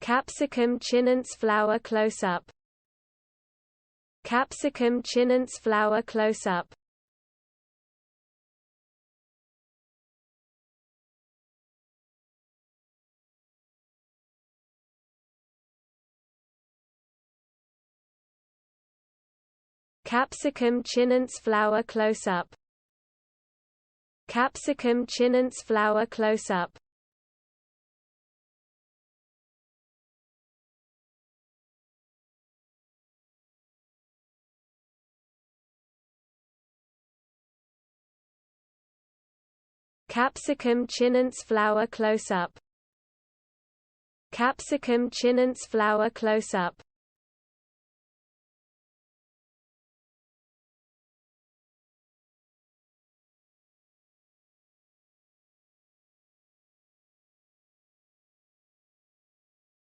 Capsicum chinense flower close-up. Capsicum chinense flower close-up. Capsicum chinense flower close-up. Capsicum chinense flower close-up. Capsicum chinense flower close-up. Capsicum chinense flower close-up.